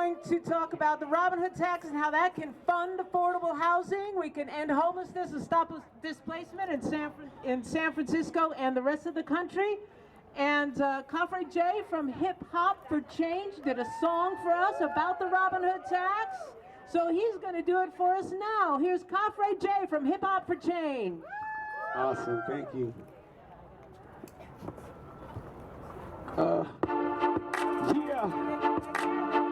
going to talk about the Robin Hood tax and how that can fund affordable housing. We can end homelessness and stop displacement in San Francisco and the rest of the country. And Coffrey J from Hip Hop for Change did a song for us about the Robin Hood tax. So he's going to do it for us now. Here's Coffrey J from Hip Hop for Change. Awesome, thank you. Yeah.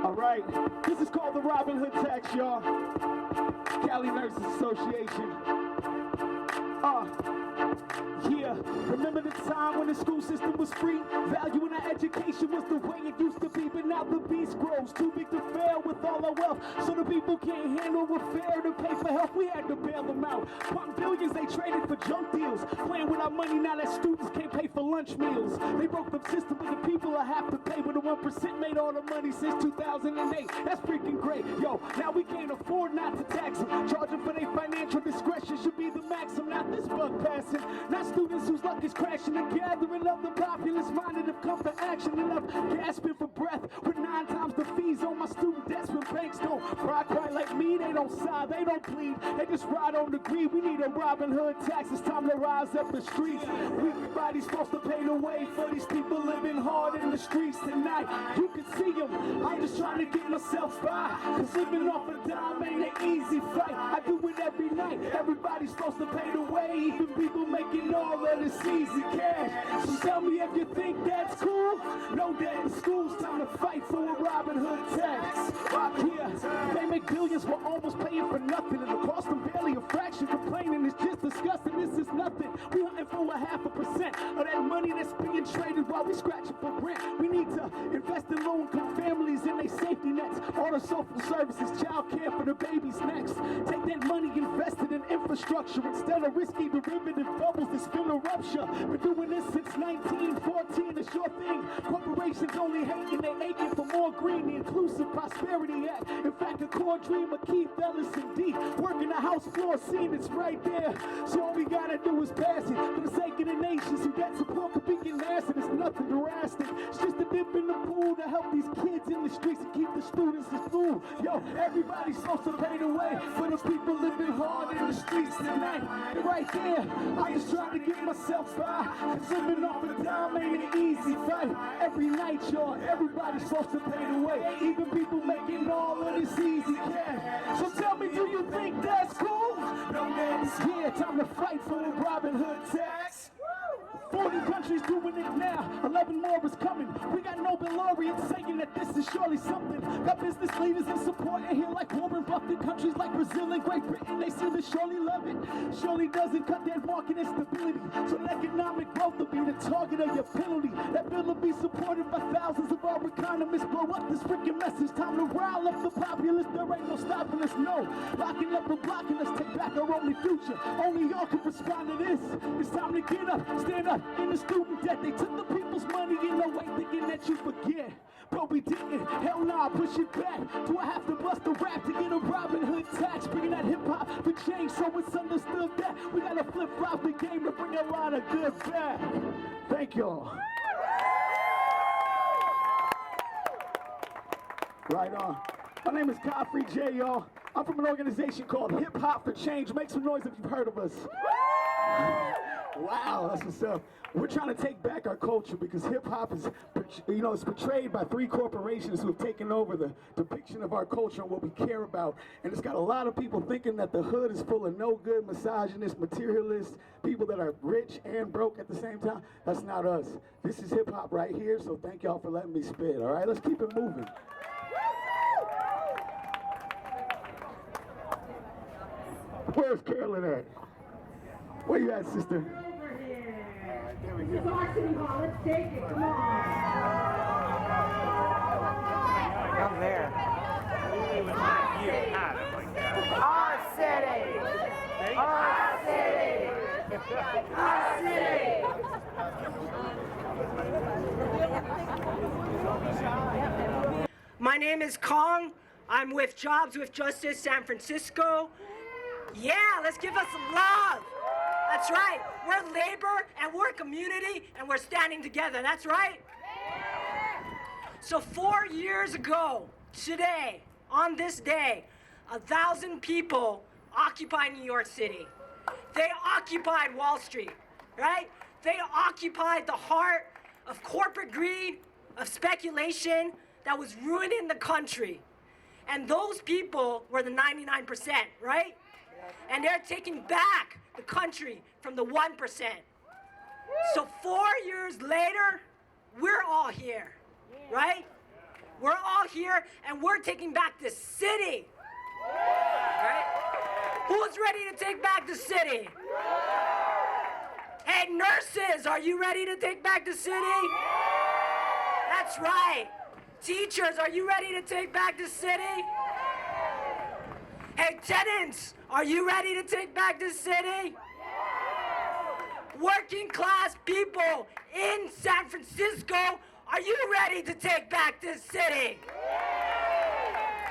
All right. This is called the Robin Hood tax, y'all. Cali Nurses Association. Yeah, remember the time when the school system was free? Valuing our education was the way it used to be. But now the beast grows, too big to fail with all our wealth. So the people can't handle welfare to pay for health. We had to bail them out. Pump billions, they traded for junk deals. Playing with our money now that students can't pay for lunch meals. They broke the system but the people will have to pay. But the 1% made all the money since 2008. That's freaking great. Yo, now we can't afford not to tax them. Charging for their financial discretion should be the maximum. Not this buck passing. Not students whose luck is crashing. The gathering of the populace minded have come for action. And I'm gasping for breath with 9 times the fees on my student debts. When banks don't cry like me, they don't sigh, they don't plead. They just ride on the greed. We need a Robin Hood tax. It's time to rise up the streets. Everybody's supposed to pay the way for these people living hard in the streets tonight. You can see them. I'm just trying to get myself by. Cause living off a dime ain't an easy fight. I do it every night. Everybody's supposed to pay the way. Even people making all of this easy cash. So tell me if you think that's cool. Know that in school's time to fight for a Robin Hood tax. Yeah, they make billions for almost paying for nothing. And it cost them barely a fraction. Complaining is just disgusting. This is nothing. We hunting for 0.5% of that money that's being traded while we scratching for rent. We need to invest in low-income families and their safety nets. All the social services, child care for the babies next. Take that money invested in infrastructure instead of risky derivative bubbles that spin a rupture. Been doing this since 1914, it's your thing. Corporations only hating, they aching for more green. The Inclusive Prosperity Act, in fact, a core dream of Keith Ellis and D. Working the House floor, seeing it's right there. So all we gotta do is pass it for the sake of the nation. So that support could be massive. It's nothing drastic. It's just a dip in the pool to help these kids in the streets and keep the students in school. Yo, everybody's supposed to pay the way for those people living hard in the streets tonight. And right there, I'm just trying to get myself by. Cause living off a dime ain't an easy fight. Every night, y'all, everybody's supposed to pay the way. Even people making all of this easy cash. So tell me, do you think that's cool? No, man, it's here. Time to fight for a Robin Hood tax. 40 countries doing it now, 11 more is coming. We got Nobel laureates saying that this is surely something. Got business leaders in support in here like Warren Buffett. Countries like Brazil and Great Britain, they seem to surely love it. Surely doesn't cut that market instability. So that economic growth will be the target of your penalty. That bill will be supported by thousands of our economists. Blow up this freaking message. Time to rile up the populace. There ain't no stopping us, no. Locking up and blocking us, take back our only future. Only y'all can respond to this. It's time to get up, stand up. In the student debt, they took the people's money in no way thinking that you forget. But we didn't, hell nah, push it back. Do I have to bust a rap to get a Robin Hood tax? Bringing that hip hop for change, so it's understood that we gotta flip flop the game to bring a lot of good back. Thank y'all. Right on. My name is Coffrey J, y'all. I'm from an organization called Hip Hop for Change. Make some noise if you've heard of us. Wow, that's what's up. We're trying to take back our culture because hip-hop is, it's portrayed by 3 corporations who have taken over the depiction of our culture and what we care about. And it's got a lot of people thinking that the hood is full of no-good, misogynist, materialist, people that are rich and broke at the same time. That's not us. This is hip-hop right here, so thank y'all for letting me spit, all right? Let's keep it moving. Where's Carolyn at? Where you at, sister? Over here. This is our city hall. Let's take it. Come on. Come there. Our city. Our city. Our city. My name is Kong. I'm with Jobs with Justice San Francisco. Yeah, let's give us some love. That's right. We're labor and we're community and we're standing together. That's right. So 4 years ago, today, on this day, 1,000 people occupy New York City. They occupied Wall Street, right? They occupied the heart of corporate greed, of speculation that was ruining the country. And those people were the 99%, right? And they're taking back the country from the 1%. So 4 years later, we're all here, right? We're all here and we're taking back the city, right? Who's ready to take back the city? Hey, nurses, are you ready to take back the city? That's right. Teachers, are you ready to take back the city? Hey, tenants, are you ready to take back the city? Working class people in San Francisco, are you ready to take back this city?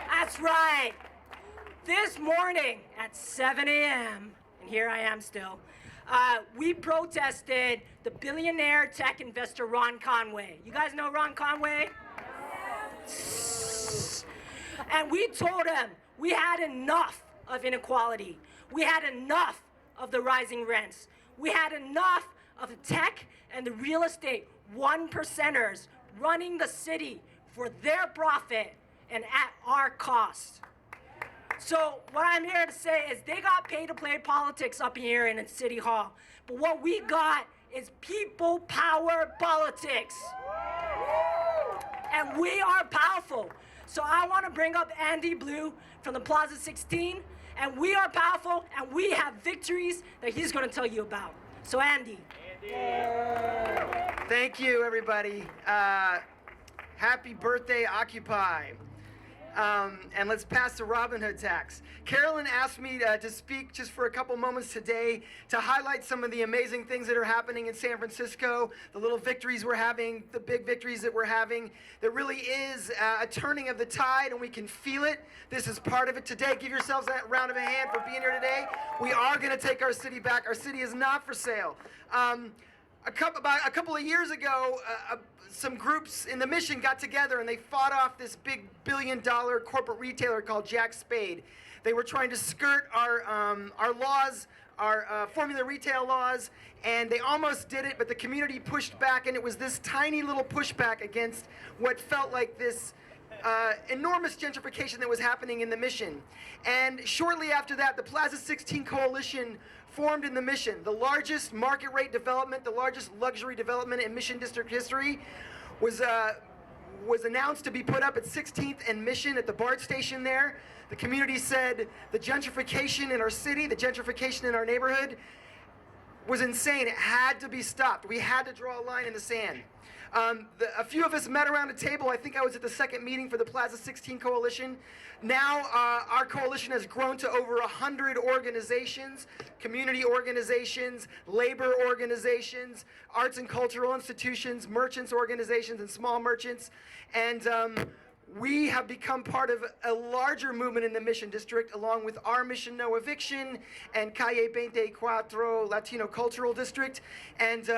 That's right. This morning at 7 a.m., and here I am still, we protested the billionaire tech investor Ron Conway. You guys know Ron Conway? And we told him we had enough of inequality. We had enough of the rising rents. We had enough of the tech and the real estate 1%ers running the city for their profit and at our cost. So what I'm here to say is they got paid to play politics up here in City Hall. But what we got is people power politics. And we are powerful. So I want to bring up Andy Blue from the Plaza 16. And we are powerful, and we have victories that he's going to tell you about. So Andy. Thank you, everybody. Happy birthday, Occupy. And let's pass the Robin Hood tax. Carolyn asked me to speak just for a couple moments today to highlight some of the amazing things that are happening in San Francisco, the little victories we're having, the big victories that we're having. There really is a turning of the tide, and we can feel it. This is part of it today. Give yourselves that round of a hand for being here today. We are going to take our city back. Our city is not for sale. About a couple of years ago, some groups in the Mission got together and they fought off this big billion-dollar corporate retailer called Jack Spade. They were trying to skirt our laws, our formula retail laws, and they almost did it, but the community pushed back, and it was this tiny little pushback against what felt like this enormous gentrification that was happening in the Mission. And shortly after that, the Plaza 16 Coalition formed in the Mission, the largest market rate development, the largest luxury development in Mission District history, was announced to be put up at 16th and Mission at the BART station there. The community said the gentrification in our city, the gentrification in our neighborhood was insane. It had to be stopped. We had to draw a line in the sand. A few of us met around a table. I think I was at the second meeting for the Plaza 16 Coalition. Now our coalition has grown to over 100 organizations, community organizations, labor organizations, arts and cultural institutions, merchants organizations, and small merchants. And we have become part of a larger movement in the Mission District, along with our Mission No Eviction and Calle 24 Latino Cultural District. And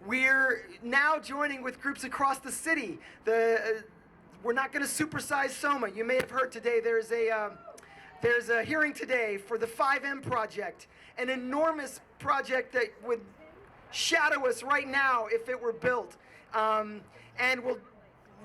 we're now joining with groups across the city. We're not going to supersize Soma. You may have heard today there's a hearing today for the 5M project, an enormous project that would shadow us right now if it were built, and will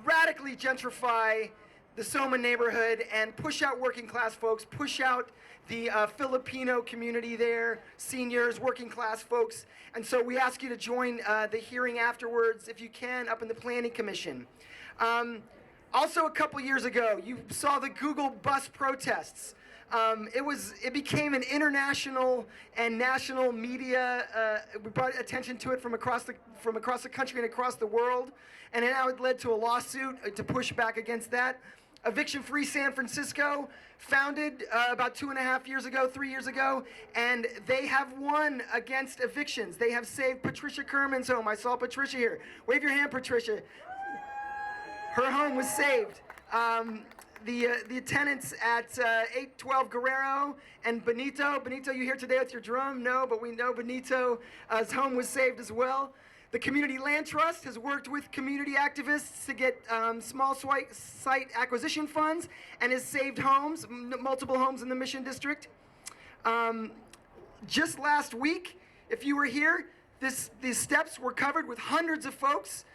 radically gentrify the Soma neighborhood and push out working class folks, push out the Filipino community there, seniors, working class folks. And so we ask you to join the hearing afterwards, if you can, up in the Planning Commission. Also, a couple years ago, you saw the Google bus protests. It became an international and national media. We brought attention to it from across the country and across the world, and now it led to a lawsuit to push back against that. Eviction Free San Francisco, founded about 3 years ago, and they have won against evictions. They have saved Patricia Kerman's home. I saw Patricia here. Wave your hand, Patricia. Her home was saved. The tenants at 812 Guerrero and Benito. Benito, you here today with your drum? No, but we know Benito's home was saved as well. The Community Land Trust has worked with community activists to get small site acquisition funds and has saved homes, multiple homes in the Mission District. Just last week, if you were here, these steps were covered with hundreds of folks.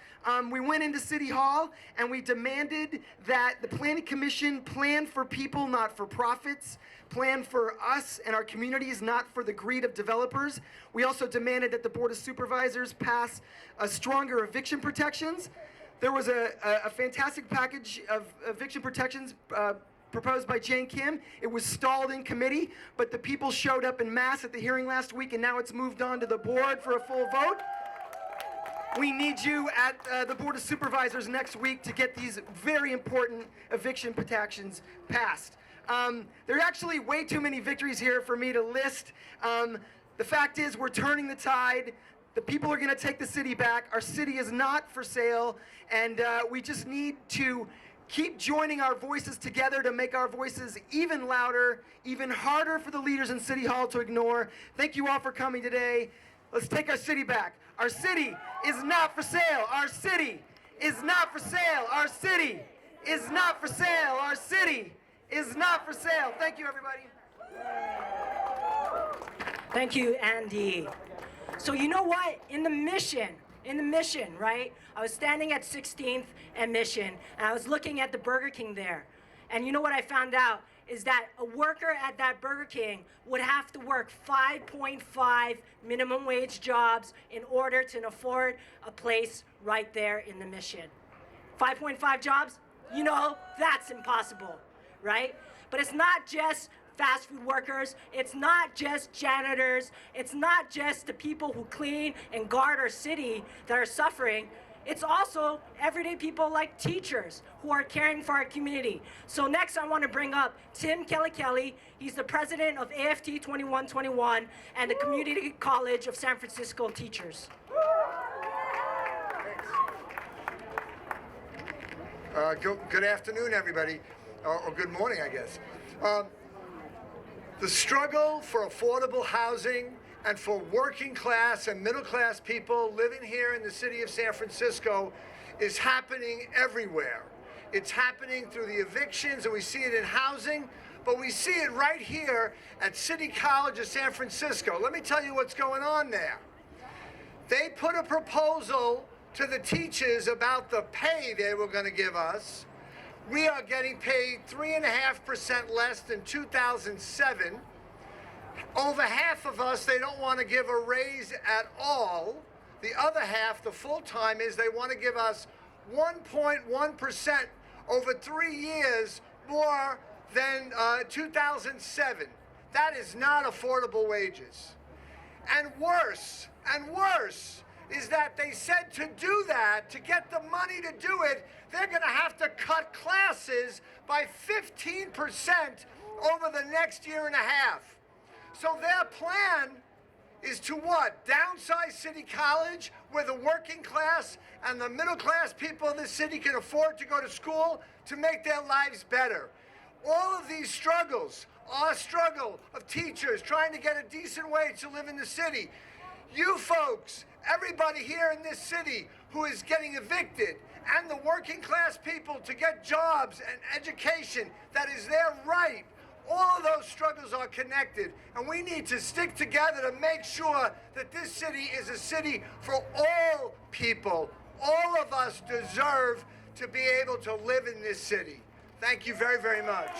We went into City Hall and we demanded that the Planning Commission plan for people, not for profits, plan for us and our communities, not for the greed of developers. We also demanded that the Board of Supervisors pass stronger eviction protections. There was a fantastic package of eviction protections proposed by Jane Kim. It was stalled in committee, but the people showed up en masse at the hearing last week, and now it's moved on to the board for a full vote. We need you at the Board of Supervisors next week to get these very important eviction protections passed. There are actually way too many victories here for me to list. The fact is, we're turning the tide. The people are going to take the city back. Our city is not for sale, and we just need to keep joining our voices together to make our voices even louder, even harder for the leaders in City Hall to ignore. Thank you all for coming today. Let's take our city back. Our city is not for sale. Our city is not for sale. Our city is not for sale. Our city is not for sale. Thank you, everybody. Thank you, Andy. So you know what? In the mission, right? I was standing at 16th and Mission, and I was looking at the Burger King there. And you know what I found out? Is that a worker at that Burger King would have to work 5.5 minimum wage jobs in order to afford a place right there in the Mission. 5.5 jobs? You know, that's impossible, right? But it's not just fast food workers, it's not just janitors, it's not just the people who clean and guard our city that are suffering. It's also everyday people like teachers who are caring for our community. So next I want to bring up Tim Kelly. He's the president of AFT 2121 and the Community College of San Francisco Teachers. Good afternoon, everybody, or good morning, I guess. The struggle for affordable housing and for working class and middle class people living here in the city of San Francisco is happening everywhere. It's happening through the evictions, and we see it in housing, but we see it right here at City College of San Francisco. Let me tell you what's going on there. They put a proposal to the teachers about the pay they were going to give us. We are getting paid 3.5% less than 2007. Over half of us, they don't want to give a raise at all. The other half, the full-timers, they want to give us 1.1% over 3 years more than 2007. That is not affordable wages. And worse is that they said to do that, to get the money to do it, they're going to have to cut classes by 15% over the next year and a half. So their plan is to what? Downsize City College, where the working class and the middle class people in the city can afford to go to school to make their lives better. All of these struggles, our struggle of teachers trying to get a decent wage to live in the city, you folks, everybody here in this city who is getting evicted, and the working class people to get jobs and education that is their right. All of those struggles are connected, and we need to stick together to make sure that this city is a city for all people. All of us deserve to be able to live in this city. Thank you very, very much.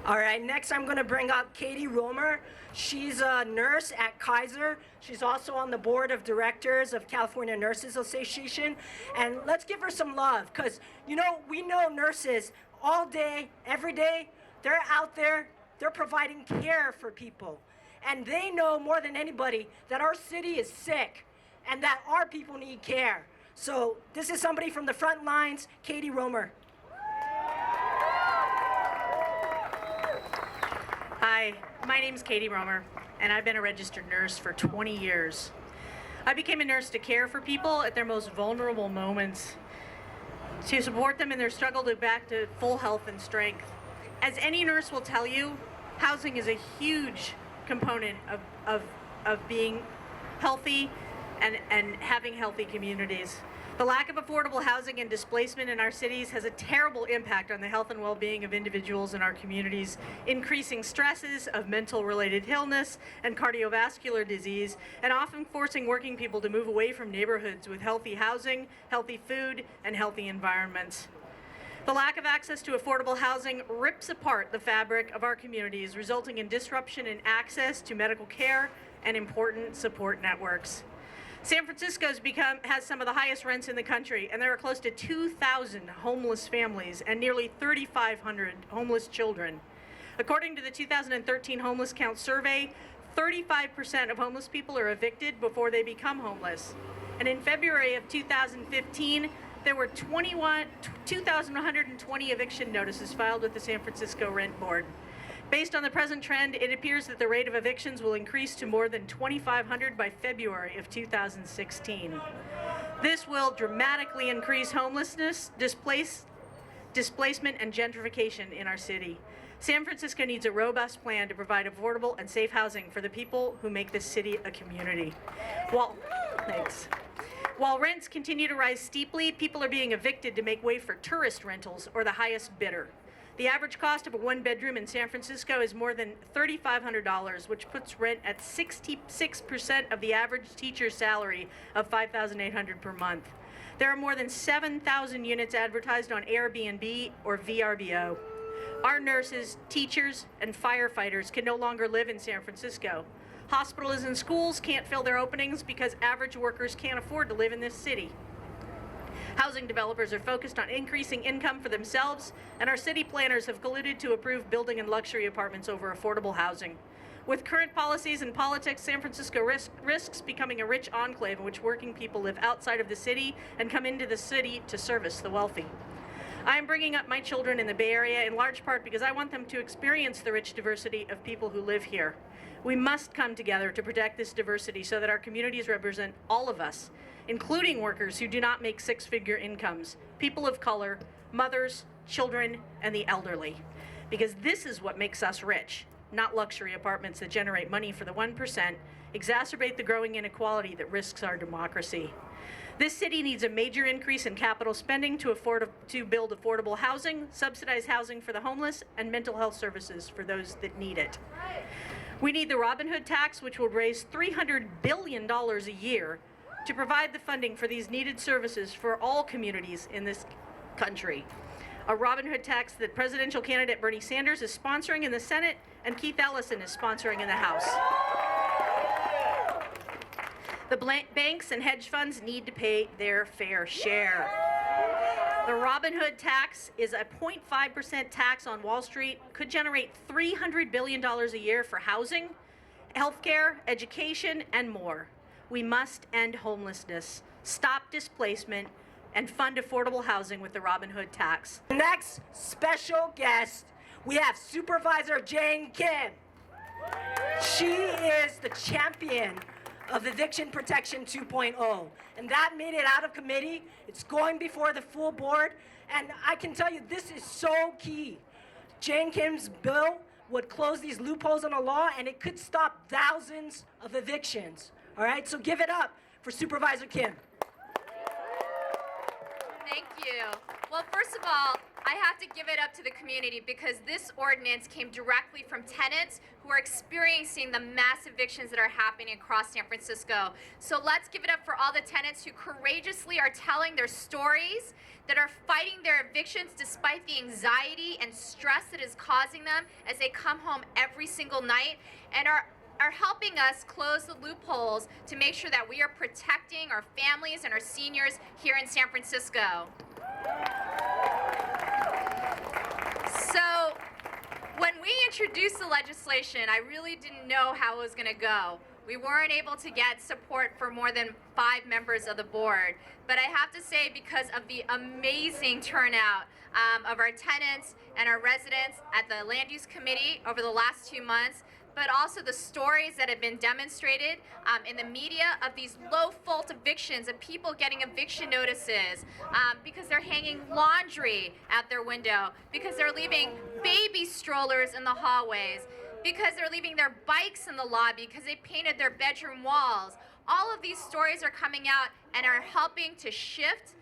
All right, next I'm going to bring up Katie Romer. She's a nurse at Kaiser. She's also on the board of directors of California Nurses Association. And let's give her some love, because, you know, we know nurses all day, every day. They're out there, they're providing care for people. And they know more than anybody that our city is sick and that our people need care. So this is somebody from the front lines, Katie Romer. Hi, my name is Katie Romer, and I've been a registered nurse for 20 years. I became a nurse to care for people at their most vulnerable moments, to support them in their struggle to back to full health and strength. As any nurse will tell you, housing is a huge component of being healthy and having healthy communities. The lack of affordable housing and displacement in our cities has a terrible impact on the health and well-being of individuals in our communities, increasing stresses of mental-related illness and cardiovascular disease, and often forcing working people to move away from neighborhoods with healthy housing, healthy food, and healthy environments. The lack of access to affordable housing rips apart the fabric of our communities, resulting in disruption in access to medical care and important support networks. San Francisco has some of the highest rents in the country, and there are close to 2,000 homeless families and nearly 3,500 homeless children. According to the 2013 Homeless Count survey, 35% of homeless people are evicted before they become homeless. And in February of 2015, there were 2,120 eviction notices filed with the San Francisco Rent Board. Based on the present trend, it appears that the rate of evictions will increase to more than 2,500 by February of 2016. This will dramatically increase homelessness, displacement, and gentrification in our city. San Francisco needs a robust plan to provide affordable and safe housing for the people who make this city a community. While rents continue to rise steeply, people are being evicted to make way for tourist rentals or the highest bidder. The average cost of a one-bedroom in San Francisco is more than $3,500, which puts rent at 66% of the average teacher's salary of $5,800 per month. There are more than 7,000 units advertised on Airbnb or VRBO. Our nurses, teachers, and firefighters can no longer live in San Francisco. Hospitals and schools can't fill their openings because average workers can't afford to live in this city. Housing developers are focused on increasing income for themselves, and our city planners have colluded to approve building and luxury apartments over affordable housing. With current policies and politics, San Francisco risks becoming a rich enclave in which working people live outside of the city and come into the city to service the wealthy. I am bringing up my children in the Bay Area in large part because I want them to experience the rich diversity of people who live here. We must come together to protect this diversity so that our communities represent all of us, including workers who do not make six-figure incomes, people of color, mothers, children, and the elderly. Because this is what makes us rich, not luxury apartments that generate money for the 1%, exacerbate the growing inequality that risks our democracy. This city needs a major increase in capital spending to build affordable housing, subsidize housing for the homeless, and mental health services for those that need it. We need the Robin Hood tax, which will raise $300 billion a year to provide the funding for these needed services for all communities in this country. A Robin Hood tax that presidential candidate Bernie Sanders is sponsoring in the Senate and Keith Ellison is sponsoring in the House. The banks and hedge funds need to pay their fair share. The Robin Hood tax is a 0.5% tax on Wall Street, could generate $300 billion a year for housing, healthcare, education, and more. We must end homelessness, stop displacement, and fund affordable housing with the Robin Hood tax. Next special guest, we have Supervisor Jane Kim. She is the champion of Eviction Protection 2.0, and that made it out of committee. It's going before the full board, and I can tell you this is so key. Jane Kim's bill would close these loopholes in the law, and it could stop thousands of evictions. All right, so give it up for Supervisor Kim. Thank you. Well, first of all, I have to give it up to the community because this ordinance came directly from tenants who are experiencing the mass evictions that are happening across San Francisco. So let's give it up for all the tenants who courageously are telling their stories, that are fighting their evictions despite the anxiety and stress that is causing them as they come home every single night, and are helping us close the loopholes to make sure that we are protecting our families and our seniors here in San Francisco. So when we introduced the legislation, I really didn't know how it was going to go. We weren't able to get support for more than 5 members of the board. But I have to say, because of the amazing turnout of our tenants and our residents at the Land Use Committee over the last 2 months, but also the stories that have been demonstrated in the media of these low-fault evictions, of people getting eviction notices because they're hanging laundry at their window, because they're leaving baby strollers in the hallways. because they're leaving their bikes in the lobby because they painted their bedroom walls. All of these stories are coming out and are helping to shift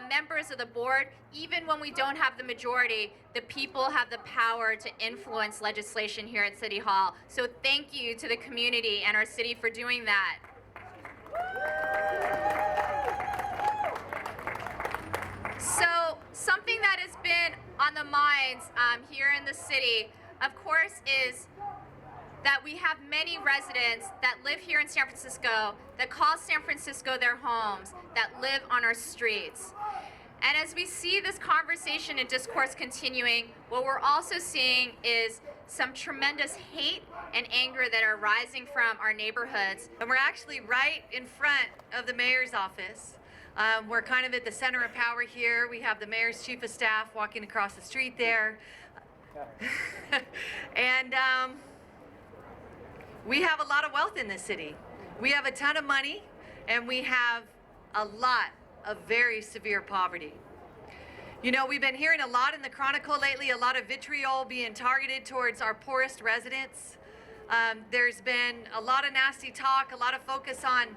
members of the board. Even when we don't have the majority, the people have the power to influence legislation here at City Hall. So thank you to the community and our city for doing that. So something that has been on the minds here in the city, of course, is that we have many residents that live here in San Francisco, that call San Francisco their homes, that live on our streets. And as we see this conversation and discourse continuing, what we're also seeing is some tremendous hate and anger that are rising from our neighborhoods. And we're actually right in front of the mayor's office. We're kind of at the center of power here. We have the mayor's chief of staff walking across the street there. And we have a lot of wealth in this city. We have a ton of money, and we have a lot of very severe poverty. You know, we've been hearing a lot in the Chronicle lately, a lot of vitriol being targeted towards our poorest residents. There's been a lot of nasty talk, a lot of focus on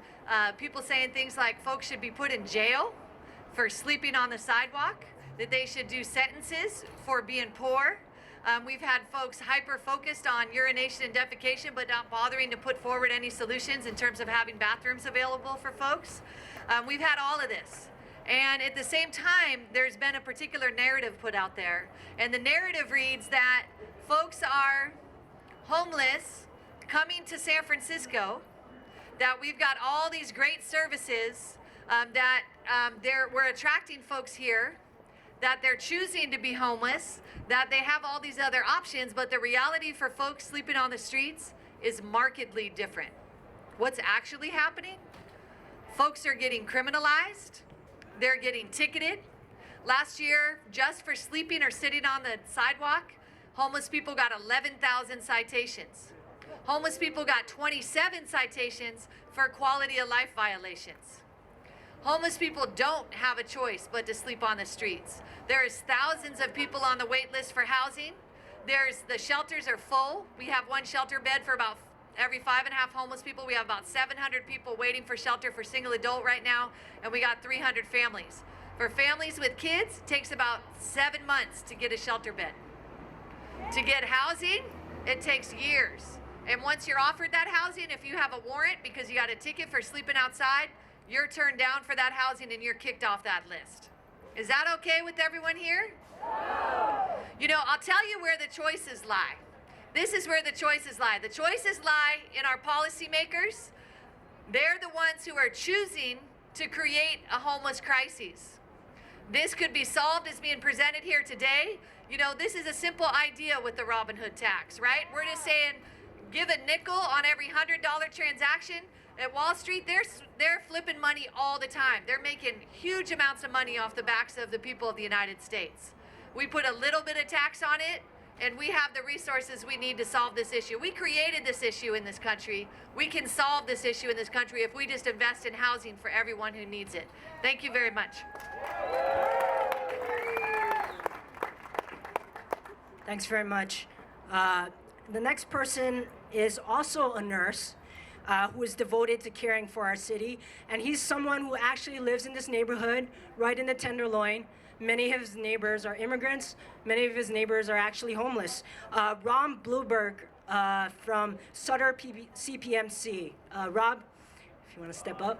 people saying things like folks should be put in jail for sleeping on the sidewalk, that they should do sentences for being poor. We've had folks hyper-focused on urination and defecation, but not bothering to put forward any solutions in terms of having bathrooms available for folks. We've had all of this. And at the same time, there's been a particular narrative put out there. And the narrative reads that folks are homeless coming to San Francisco, that we've got all these great services, that we're attracting folks here, that they're choosing to be homeless, that they have all these other options, but the reality for folks sleeping on the streets is markedly different. What's actually happening? Folks are getting criminalized, they're getting ticketed. Last year, just for sleeping or sitting on the sidewalk, homeless people got 11,000 citations. Homeless people got 27 citations for quality of life violations. Homeless people don't have a choice but to sleep on the streets. There's thousands of people on the wait list for housing. The shelters are full. We have one shelter bed for about every 5.5 homeless people. We have about 700 people waiting for shelter for single adult right now, and we got 300 families. For families with kids, it takes about 7 months to get a shelter bed. To get housing, it takes years. And once you're offered that housing, if you have a warrant because you got a ticket for sleeping outside, you're turned down for that housing and you're kicked off that list. Is that okay with everyone here? No. You know, I'll tell you where the choices lie. This is where the choices lie. The choices lie in our policymakers. They're the ones who are choosing to create a homeless crisis. This could be solved as being presented here today. You know, this is a simple idea with the Robin Hood tax, right? We're just saying, give a nickel on every $100 transaction. At Wall Street, they're flipping money all the time. They're making huge amounts of money off the backs of the people of the United States. We put a little bit of tax on it, and we have the resources we need to solve this issue. We created this issue in this country. We can solve this issue in this country if we just invest in housing for everyone who needs it. Thank you very much. Thanks very much. The next person is also a nurse who is devoted to caring for our city, and he's someone who actually lives in this neighborhood, right in the Tenderloin. Many of his neighbors are immigrants. Many of his neighbors are actually homeless. Ron Blueberg from Sutter CPMC. Rob, if you want to step up.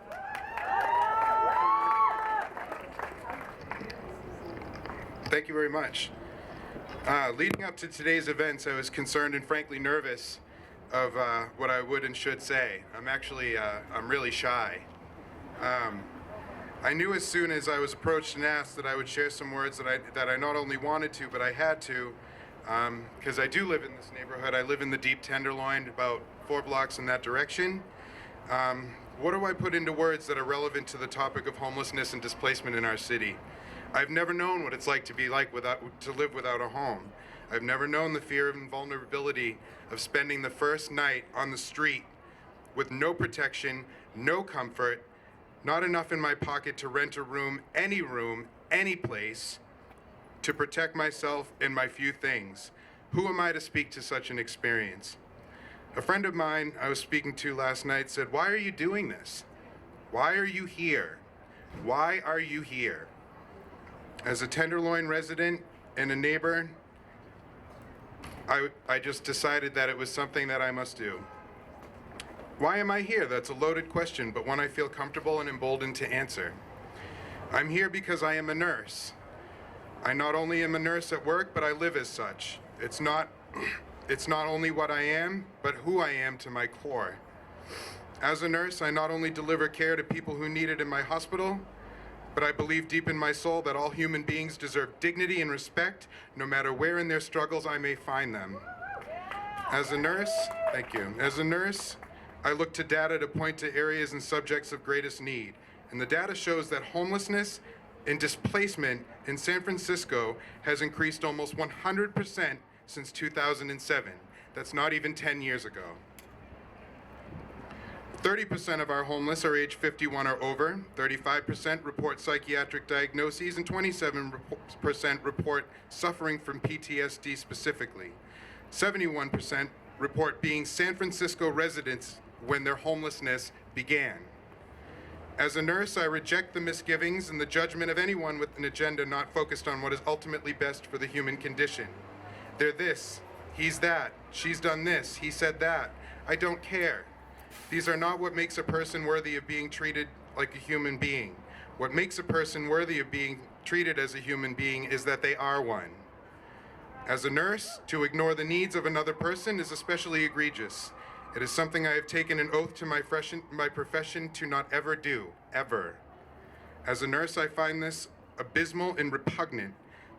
Thank you very much. Leading up to today's events, I was concerned and frankly nervous of what I would and should say. I'm really shy. I knew as soon as I was approached and asked that I would share some words that I not only wanted to, but I had to, because I do live in this neighborhood. I live in the deep Tenderloin, about 4 blocks in that direction. What do I put into words that are relevant to the topic of homelessness and displacement in our city? I've never known what it's like to live without a home. I've never known the fear and vulnerability of spending the first night on the street with no protection, no comfort, not enough in my pocket to rent a room, any place, to protect myself and my few things. Who am I to speak to such an experience? A friend of mine I was speaking to last night said, "Why are you doing this? Why are you here? Why are you here?" As a Tenderloin resident and a neighbor, I just decided that it was something that I must do. Why am I here? That's a loaded question, but one I feel comfortable and emboldened to answer. I'm here because I am a nurse. I not only am a nurse at work, but I live as such. It's not only what I am, but who I am to my core. As a nurse, I not only deliver care to people who need it in my hospital, but I believe deep in my soul that all human beings deserve dignity and respect, no matter where in their struggles I may find them. As a nurse, thank you. As a nurse, I look to data to point to areas and subjects of greatest need. And the data shows that homelessness and displacement in San Francisco has increased almost 100% since 2007. That's not even 10 years ago. 30% of our homeless are age 51 or over, 35% report psychiatric diagnoses, and 27% report suffering from PTSD specifically. 71% report being San Francisco residents when their homelessness began. As a nurse, I reject the misgivings and the judgment of anyone with an agenda not focused on what is ultimately best for the human condition. They're this, he's that, she's done this, he said that. I don't care. These are not what makes a person worthy of being treated like a human being. What makes a person worthy of being treated as a human being is that they are one. As a nurse, to ignore the needs of another person is especially egregious. It is something I have taken an oath to my profession to not ever do, ever. As a nurse, I find this abysmal and repugnant.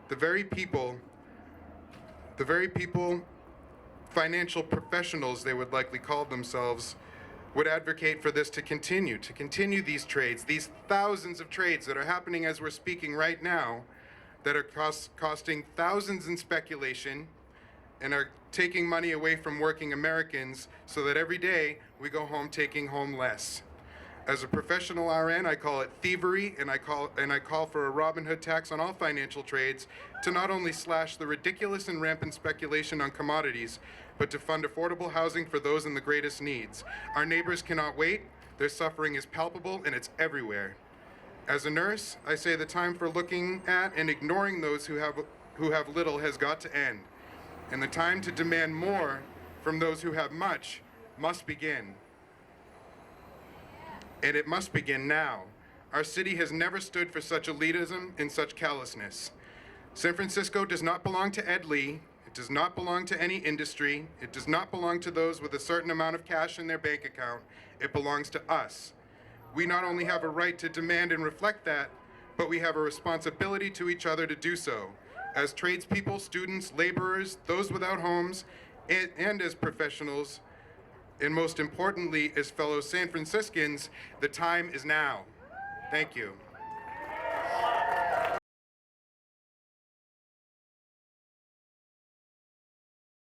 The very people, financial professionals they would likely call themselves, would advocate for this to continue these trades, these thousands of trades that are happening as we're speaking right now, that are costing thousands in speculation and are taking money away from working Americans so that every day we go home taking home less. As a professional RN, I call it thievery, and I call for a Robin Hood tax on all financial trades to not only slash the ridiculous and rampant speculation on commodities, but to fund affordable housing for those in the greatest needs. Our neighbors cannot wait. Their suffering is palpable and it's everywhere. As a nurse, I say the time for looking at and ignoring those who have little has got to end. And the time to demand more from those who have much must begin. And it must begin now. Our city has never stood for such elitism and such callousness. San Francisco does not belong to Ed Lee. It does not belong to any industry. It does not belong to those with a certain amount of cash in their bank account. It belongs to us. We not only have a right to demand and reflect that, but we have a responsibility to each other to do so. As tradespeople, students, laborers, those without homes, and as professionals, and most importantly, as fellow San Franciscans, the time is now. Thank you.